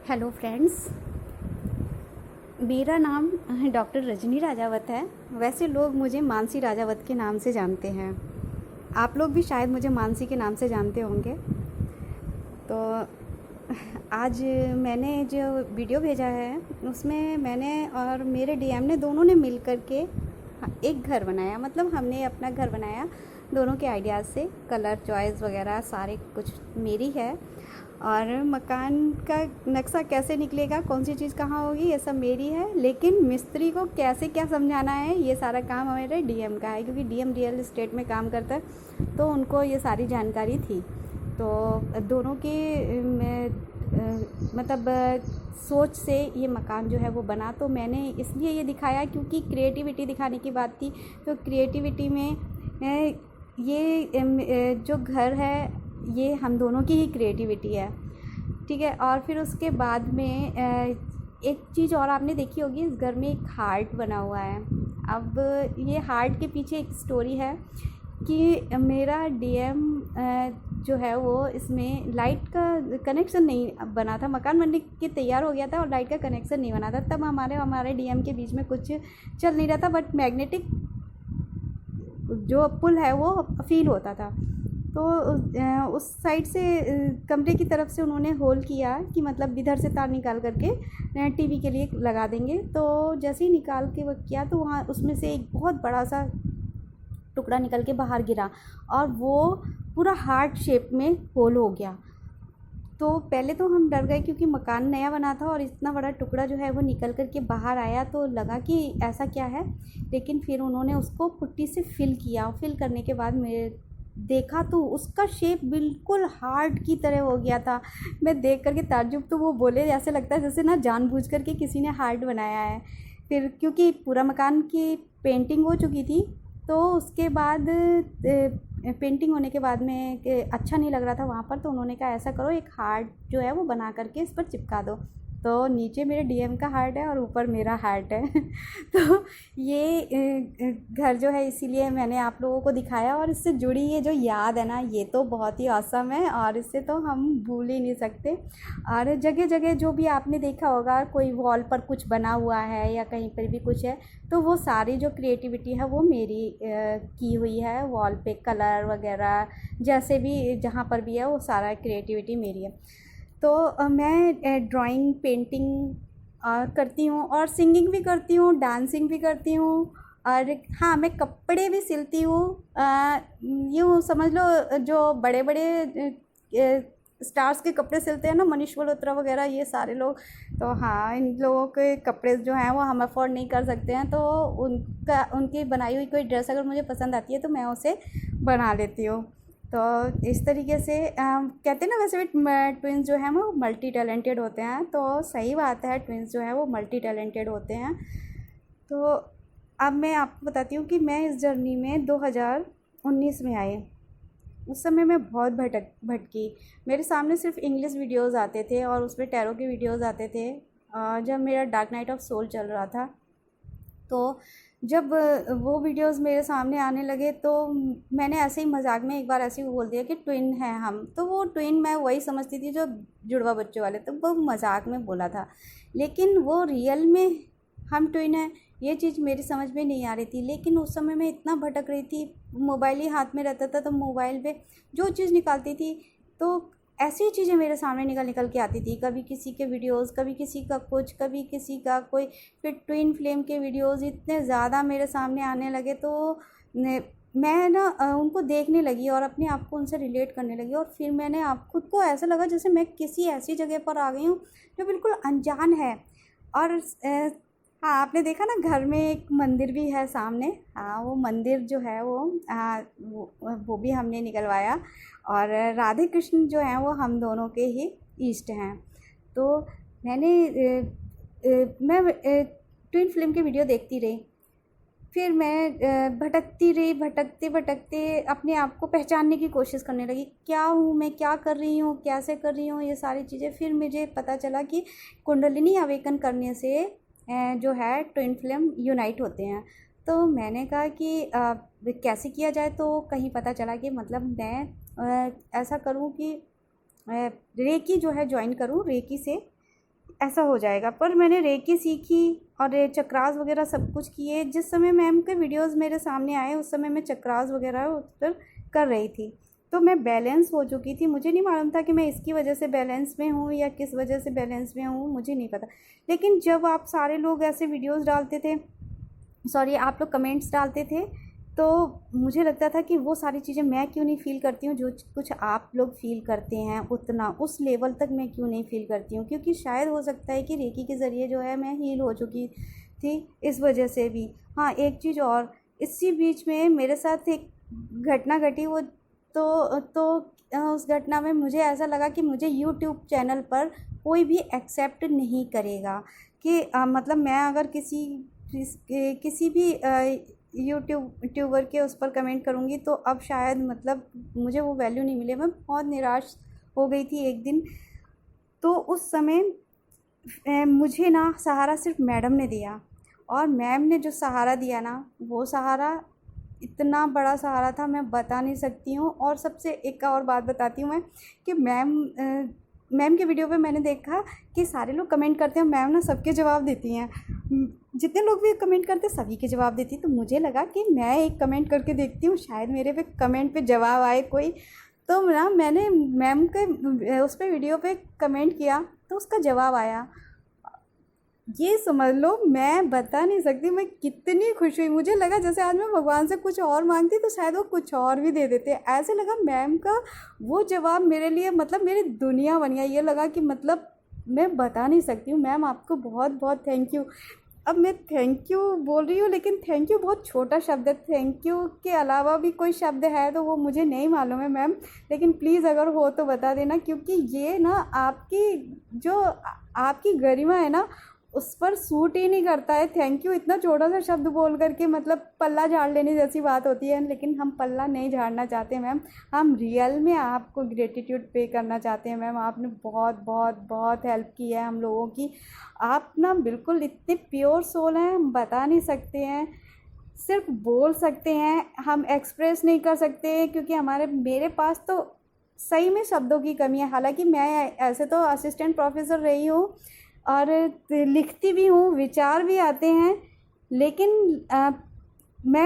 Hello friends, मेरा नाम doctor Rajni Rajawat है। वैसे लोग मुझे मानसी राजावत के नाम से जानते हैं। आप लोग भी शायद मुझे मानसी के नाम से जानते होंगे। तो आज मैंने जो वीडियो भेजा है उसमें मैंने और मेरे डीएम ने दोनों ने मिल कर के एक घर बनाया। मतलब हमने अपना घर बनाया दोनों के आइडियाज़ से। कलर चॉइस वगैरह सारे कुछ मेरी है, और मकान का नक्शा कैसे निकलेगा, कौन सी चीज़ कहाँ होगी, ये सब मेरी है। लेकिन मिस्त्री को कैसे क्या समझाना है, ये सारा काम हमारे डीएम का है, क्योंकि डीएम रियल एस्टेट में काम करता है तो उनको ये सारी जानकारी थी। तो दोनों की मतलब सोच से ये मकान जो है वो बना। तो मैंने इसलिए ये दिखाया क्योंकि क्रिएटिविटी दिखाने की बात थी। तो क्रिएटिविटी में ये जो घर है ये हम दोनों की ही क्रिएटिविटी है, ठीक है। और फिर उसके बाद में एक चीज़ और आपने देखी होगी, इस घर में एक हार्ट बना हुआ है। अब ये हार्ट के पीछे एक स्टोरी है कि मेरा डीएम जो है वो इसमें लाइट का कनेक्शन नहीं बना था। मकान बनने के तैयार हो गया था और लाइट का कनेक्शन नहीं बना था। तब हमारे डीएम के बीच में कुछ चल नहीं रहा था, बट मैग्नेटिक जो पुल है वो फील होता था। तो उस साइड से कमरे की तरफ से उन्होंने होल किया कि मतलब इधर से तार निकाल करके टीवी के लिए लगा देंगे। तो जैसे ही निकाल के वो किया तो वहाँ उसमें से एक बहुत बड़ा सा टुकड़ा निकल के बाहर गिरा और वो पूरा हार्ट शेप में होल हो गया। तो पहले तो हम डर गए क्योंकि मकान नया बना था और इतना बड़ा टुकड़ा जो है वो निकल कर के बाहर आया, तो लगा कि ऐसा क्या है। लेकिन फिर उन्होंने उसको पुट्टी से फिल किया। फिल करने के बाद मेरे देखा तो उसका शेप बिल्कुल हार्ट की तरह हो गया था। मैं देख करके ताज्जुब, तो वो बोले ऐसे लगता है जैसे ना जानबूझ करके किसी ने हार्ट बनाया है। फिर क्योंकि पूरा मकान की पेंटिंग हो चुकी थी, तो उसके बाद पेंटिंग होने के बाद में अच्छा नहीं लग रहा था वहाँ पर। तो उन्होंने कहा ऐसा करो, एक हार्ट जो है वो बना करके इस पर चिपका दो। तो नीचे मेरे डीएम का हार्ट है और ऊपर मेरा हार्ट है। तो ये घर जो है इसीलिए मैंने आप लोगों को दिखाया, और इससे जुड़ी ये जो याद है ना, ये तो बहुत ही ऑसम है और इससे तो हम भूल ही नहीं सकते। और जगह जगह जो भी आपने देखा होगा, कोई वॉल पर कुछ बना हुआ है या कहीं पर भी कुछ है, तो वो सारी जो क्रिएटिविटी है वो मेरी की हुई है। वॉल पे कलर वगैरह जैसे भी जहाँ पर भी है वो सारा क्रिएटिविटी मेरी है। तो मैं ड्राइंग पेंटिंग करती हूँ और सिंगिंग भी करती हूँ, डांसिंग भी करती हूँ। और हाँ, मैं कपड़े भी सिलती हूँ। यूँ समझ लो जो बड़े बड़े स्टार्स के कपड़े सिलते हैं ना, मनीष मल्होत्रा वगैरह, ये सारे लोग। तो हाँ, इन लोगों के कपड़े जो हैं वो हम अफोर्ड नहीं कर सकते हैं, तो उनकी बनाई हुई कोई ड्रेस अगर मुझे पसंद आती है तो मैं उसे बना लेती हूँ। तो इस तरीके से कहते हैं ना, वैसे भी ट्विंस जो हैं वो मल्टी टैलेंटेड होते हैं। तो सही बात है, ट्विंस जो हैं वो मल्टी टैलेंटेड होते हैं। तो अब मैं आपको बताती हूँ कि मैं इस जर्नी में 2019 में आई। उस समय मैं बहुत भटकी। मेरे सामने सिर्फ इंग्लिश वीडियोस आते थे और उसमें टैरो के वीडियोस आते थे। जब मेरा डार्क नाइट ऑफ सोल चल रहा था, तो जब वो वीडियोस मेरे सामने आने लगे तो मैंने ऐसे ही मजाक में एक बार ऐसे ही बोल दिया कि ट्विन हैं हम। तो वो ट्विन मैं वही समझती थी जो जुड़वा बच्चों वाले, तो वो मजाक में बोला था। लेकिन वो रियल में हम ट्विन हैं, ये चीज़ मेरी समझ में नहीं आ रही थी। लेकिन उस समय मैं इतना भटक रही थी, मोबाइल ही हाथ में रहता था, तो मोबाइल पे जो चीज़ निकालती थी तो ऐसी चीज़ें मेरे सामने निकल के आती थी। कभी किसी के वीडियोस, कभी किसी का कुछ, कभी किसी का कोई। फिर ट्विन फ्लेम के वीडियोस इतने ज़्यादा मेरे सामने आने लगे, तो मैं ना उनको देखने लगी और अपने आप को उनसे रिलेट करने लगी। और फिर मैंने खुद को ऐसा लगा जैसे मैं किसी ऐसी जगह पर आ गई हूँ जो बिल्कुल अनजान है। और हाँ, आपने देखा ना, घर में एक मंदिर भी है सामने। हाँ, वो मंदिर जो है वो भी हमने निकलवाया। और राधे कृष्ण जो हैं वो हम दोनों के ही इष्ट हैं। तो मैं ट्विन फिल्म की वीडियो देखती रही। फिर मैं भटकती रही, भटकते भटकते अपने आप को पहचानने की कोशिश करने लगी। क्या हूँ मैं, क्या कर रही हूँ, कैसे कर रही हूँ, ये सारी चीज़ें। फिर मुझे पता चला कि कुंडलिनी अवेकन करने से जो है ट्विन फ्लेम यूनाइट होते हैं। तो मैंने कहा कि कैसे किया जाए। तो कहीं पता चला कि मतलब मैं ऐसा करूँ कि रेकी जो है ज्वाइन करूँ, रेकी से ऐसा हो जाएगा। पर मैंने रेकी सीखी और ये चक्रास वगैरह सब कुछ किए। जिस समय मैम के वीडियोस मेरे सामने आए उस समय मैं चक्रास वगैरह उस पर कर रही थी, तो मैं बैलेंस हो चुकी थी। मुझे नहीं मालूम था कि मैं इसकी वजह से बैलेंस में हूँ या किस वजह से बैलेंस में हूँ, मुझे नहीं पता। लेकिन जब आप सारे लोग ऐसे वीडियोस डालते थे, सॉरी आप लोग कमेंट्स डालते थे, तो मुझे लगता था कि वो सारी चीज़ें मैं क्यों नहीं फ़ील करती हूँ जो कुछ आप लोग फ़ील करते हैं, उतना उस लेवल तक मैं क्यों नहीं फ़ील करती हूँ। क्योंकि शायद हो सकता है कि रेकी के ज़रिए जो है मैं हील हो चुकी थी, इस वजह से भी। हाँ, एक चीज़ और, इसी बीच में मेरे साथ एक घटना घटी, वो उस घटना में मुझे ऐसा लगा कि मुझे यूट्यूब चैनल पर कोई भी एक्सेप्ट नहीं करेगा। कि मतलब मैं अगर किसी भी यूट्यूबर के उस पर कमेंट करूँगी तो अब शायद मतलब मुझे वो वैल्यू नहीं मिले। मैं बहुत निराश हो गई थी एक दिन। तो उस समय मुझे ना सहारा सिर्फ मैडम ने दिया, और मैम ने जो सहारा दिया ना, वो सहारा इतना बड़ा सहारा था, मैं बता नहीं सकती हूँ। और सबसे एक और बात बताती हूँ मैं, कि मैम के वीडियो पे मैंने देखा कि सारे लोग कमेंट करते हैं, मैम ना सबके जवाब देती हैं। जितने लोग भी कमेंट करते सभी के जवाब देती। तो मुझे लगा कि मैं एक कमेंट करके देखती हूँ, शायद मेरे पे कमेंट पे जवाब आए कोई। तो ना मैंने मैम के उस पर वीडियो पे कमेंट किया तो उसका जवाब आया। ये समझ लो, मैं बता नहीं सकती मैं कितनी खुश हुई। मुझे लगा जैसे आज मैं भगवान से कुछ और मांगती तो शायद वो कुछ और भी दे देते। ऐसे लगा मैम का वो जवाब मेरे लिए मतलब मेरी दुनिया बन गया। ये लगा कि मतलब मैं बता नहीं सकती हूँ। मैम आपको बहुत बहुत थैंक यू। अब मैं थैंक यू बोल रही हूँ, लेकिन थैंक यू बहुत छोटा शब्द है। थैंक यू के अलावा भी कोई शब्द है तो वो मुझे नहीं मालूम है मैम, लेकिन प्लीज़ अगर हो तो बता देना। क्योंकि ये ना आपकी गरिमा है ना, उस पर सूट ही नहीं करता है। थैंक यू इतना छोटा सा शब्द बोल करके मतलब पल्ला झाड़ लेने जैसी बात होती है। लेकिन हम पल्ला नहीं झाड़ना चाहते मैम, हम रियल में आपको ग्रेटिट्यूड पे करना चाहते हैं। मैम आपने बहुत बहुत बहुत हेल्प की है हम लोगों की। आप ना बिल्कुल इतने प्योर सोल हैं, हम बता नहीं सकते हैं, सिर्फ बोल सकते हैं, हम एक्सप्रेस नहीं कर सकते। क्योंकि मेरे पास तो सही में शब्दों की कमी है। हालांकि मैं ऐसे तो असिस्टेंट प्रोफेसर रही हूँ और लिखती भी हूँ, विचार भी आते हैं, लेकिन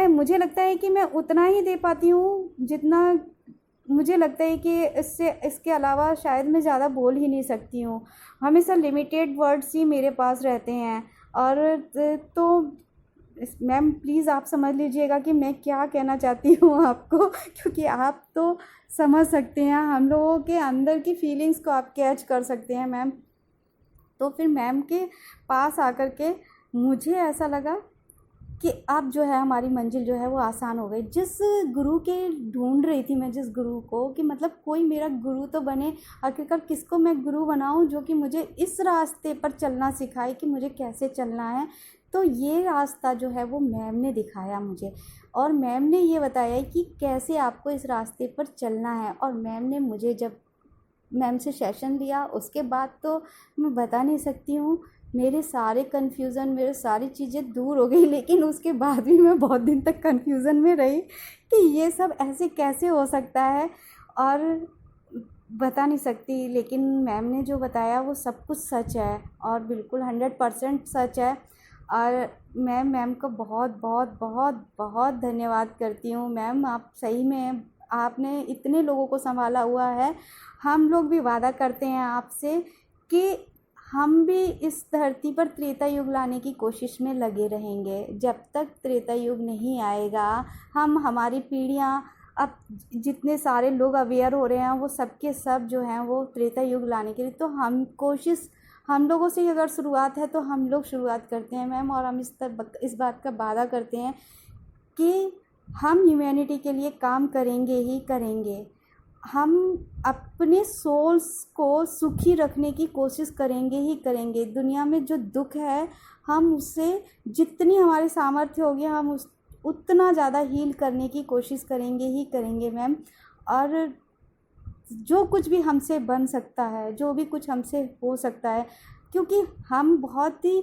मुझे लगता है कि मैं उतना ही दे पाती हूँ जितना मुझे लगता है कि इसके अलावा शायद मैं ज़्यादा बोल ही नहीं सकती हूँ। हमेशा लिमिटेड वर्ड्स ही मेरे पास रहते हैं। और तो मैम प्लीज़ आप समझ लीजिएगा कि मैं क्या कहना चाहती हूँ आपको, क्योंकि आप तो समझ सकते हैं, हम लोगों के अंदर की फीलिंग्स को आप कैच कर सकते हैं मैम। तो फिर मैम के पास आकर के मुझे ऐसा लगा कि अब जो है हमारी मंजिल जो है वो आसान हो गई। जिस गुरु के ढूंढ रही थी मैं, जिस गुरु को कि मतलब कोई मेरा गुरु तो बने, आखिरकार किसको मैं गुरु बनाऊं जो कि मुझे इस रास्ते पर चलना सिखाए कि मुझे कैसे चलना है। तो ये रास्ता जो है वो मैम ने दिखाया मुझे, और मैम ने ये बताया कि कैसे आपको इस रास्ते पर चलना है। और मैम ने मुझे जब मैम से सेशन लिया उसके बाद तो मैं बता नहीं सकती हूँ, मेरे सारे कन्फ्यूज़न, मेरे सारी चीज़ें दूर हो गई। लेकिन उसके बाद भी मैं बहुत दिन तक कन्फ्यूज़न में रही कि ये सब ऐसे कैसे हो सकता है, और बता नहीं सकती। लेकिन मैम ने जो बताया वो सब कुछ सच है, और बिल्कुल 100% सच है। और मैं मैम को बहुत बहुत बहुत बहुत धन्यवाद करती हूँ। मैम आप सही में, आपने इतने लोगों को संभाला हुआ है। हम लोग भी वादा करते हैं आपसे कि हम भी इस धरती पर त्रेता युग लाने की कोशिश में लगे रहेंगे। जब तक त्रेता युग नहीं आएगा, हमारी पीढ़ियाँ, अब जितने सारे लोग अवेयर हो रहे हैं वो सब के सब जो हैं वो त्रेता युग लाने के लिए, तो हम लोगों से अगर शुरुआत है तो हम लोग शुरुआत करते हैं मैम। और हम इस बात का वादा करते हैं कि हम ह्यूमैनिटी के लिए काम करेंगे ही करेंगे। हम अपने सोल्स को सुखी रखने की कोशिश करेंगे ही करेंगे। दुनिया में जो दुख है हम उससे जितनी हमारे सामर्थ्य होगी हम उतना ज़्यादा हील करने की कोशिश करेंगे ही करेंगे मैम। और जो कुछ भी हमसे बन सकता है, जो भी कुछ हमसे हो सकता है, क्योंकि हम बहुत ही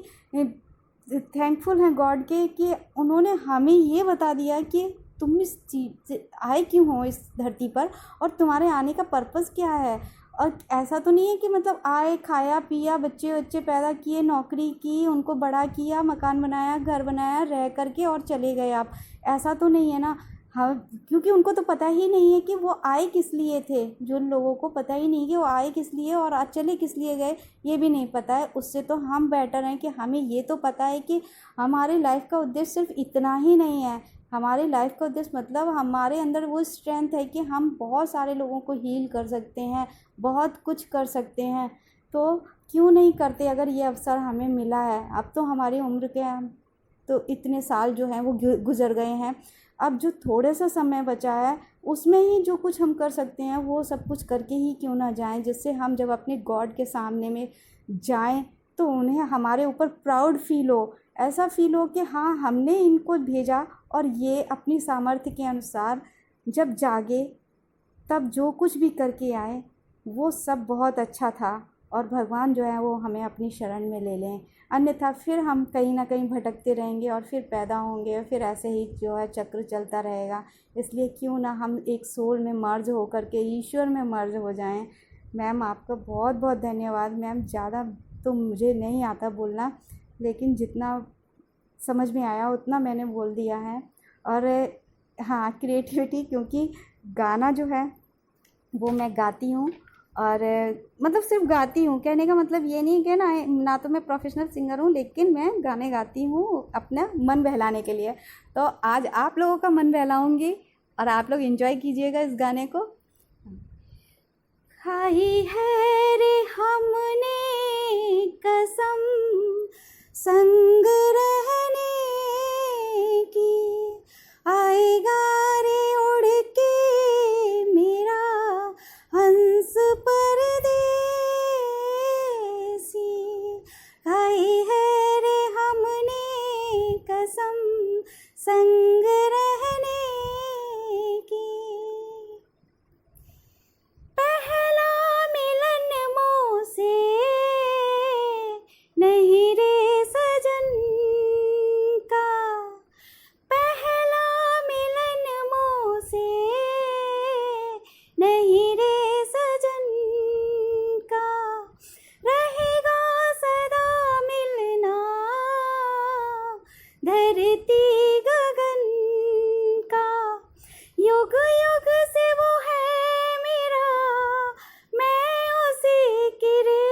थैंकफुल हैं गॉड के कि उन्होंने हमें ये बता दिया कि तुम इस चीज़ से आए क्यों हो इस धरती पर, और तुम्हारे आने का पर्पस क्या है। और ऐसा तो नहीं है कि मतलब आए, खाया पिया, बच्चे बच्चे पैदा किए, नौकरी की, उनको बड़ा किया, मकान बनाया, घर बनाया, रह करके और चले गए आप, ऐसा तो नहीं है ना। हाँ, क्योंकि उनको तो पता ही नहीं है कि वो आए किस लिए थे। जो लोगों को पता ही नहीं कि वो आए किस लिए और आज चले किस लिए गए, ये भी नहीं पता है। उससे तो हम बेटर हैं कि हमें ये तो पता है कि हमारी लाइफ का उद्देश्य सिर्फ इतना ही नहीं है। हमारी लाइफ का उद्देश्य मतलब हमारे अंदर वो स्ट्रेंथ है कि हम बहुत सारे लोगों को हील कर सकते हैं, बहुत कुछ कर सकते हैं। तो क्यों नहीं करते अगर ये अवसर हमें मिला है। अब तो हमारी उम्र के हम तो इतने साल जो हैं वो गुज़र गए हैं। अब जो थोड़े सा समय बचा है उसमें ही जो कुछ हम कर सकते हैं वो सब कुछ करके ही क्यों ना जाएं, जिससे हम जब अपने गॉड के सामने में जाएं तो उन्हें हमारे ऊपर प्राउड फील हो, ऐसा फील हो कि हाँ हमने इनको भेजा और ये अपनी सामर्थ्य के अनुसार जब जागे तब जो कुछ भी करके आए वो सब बहुत अच्छा था और भगवान जो है वो हमें अपनी शरण में ले लें। अन्यथा फिर हम कहीं ना कहीं भटकते रहेंगे और फिर पैदा होंगे और फिर ऐसे ही जो है चक्र चलता रहेगा। इसलिए क्यों ना हम एक सोल में मर्ज हो करके ईश्वर में मर्ज हो जाएं। मैम आपका बहुत बहुत धन्यवाद मैम। ज़्यादा तो मुझे नहीं आता बोलना, लेकिन जितना समझ में आया उतना मैंने बोल दिया है। और हाँ, क्रिएटिविटी, क्योंकि गाना जो है वो मैं गाती हूँ और मतलब सिर्फ गाती हूँ, कहने का मतलब ये नहीं कि ना तो मैं प्रोफेशनल सिंगर हूँ, लेकिन मैं गाने गाती हूँ अपना मन बहलाने के लिए। तो आज आप लोगों का मन बहलाऊँगी और आप लोग एंजॉय कीजिएगा इस गाने को। खाई है रे हमने कसम संग रहने की, आएगा रे उड़ के मेरा हंस परदेसी। खाई है रे हमने कसम संग रहने की, पहला मिलन मोह से नहीं रे सजन का, पहला मिलन मोह से नहीं रे सजन का, रहेगा सदा मिलना धरती गगन का, युग युग से वो है मेरा, मैं उसी की रे।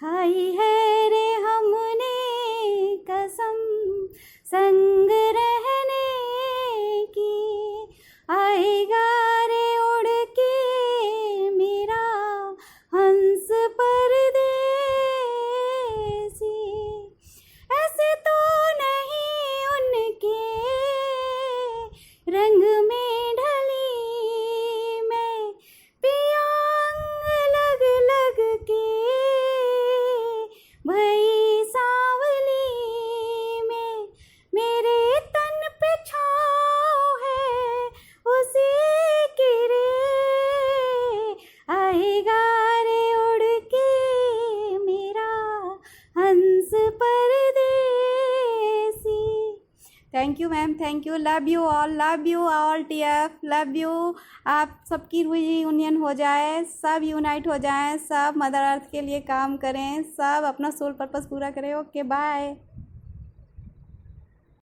खाई है रे हमने कसम संग रहने की, आएगा रे उड़ के मेरा हंस परदेसी। ऐसे तो नहीं उनके रंग में ढली मैं, पिया अंग लग लग के भई सांवली में, मेरे तन पे छाँव है उसी की रे, आएगा रे उड़ के मेरा हंस परदेसी। Thank you ma'am, thank you, love you all TF, love you. आप सबकी यूनियन हो जाए, सब यूनाइट हो जाएं, सब मदर अर्थ के लिए काम करें, सब अपना सोल पर्पस पूरा करें। Okay bye.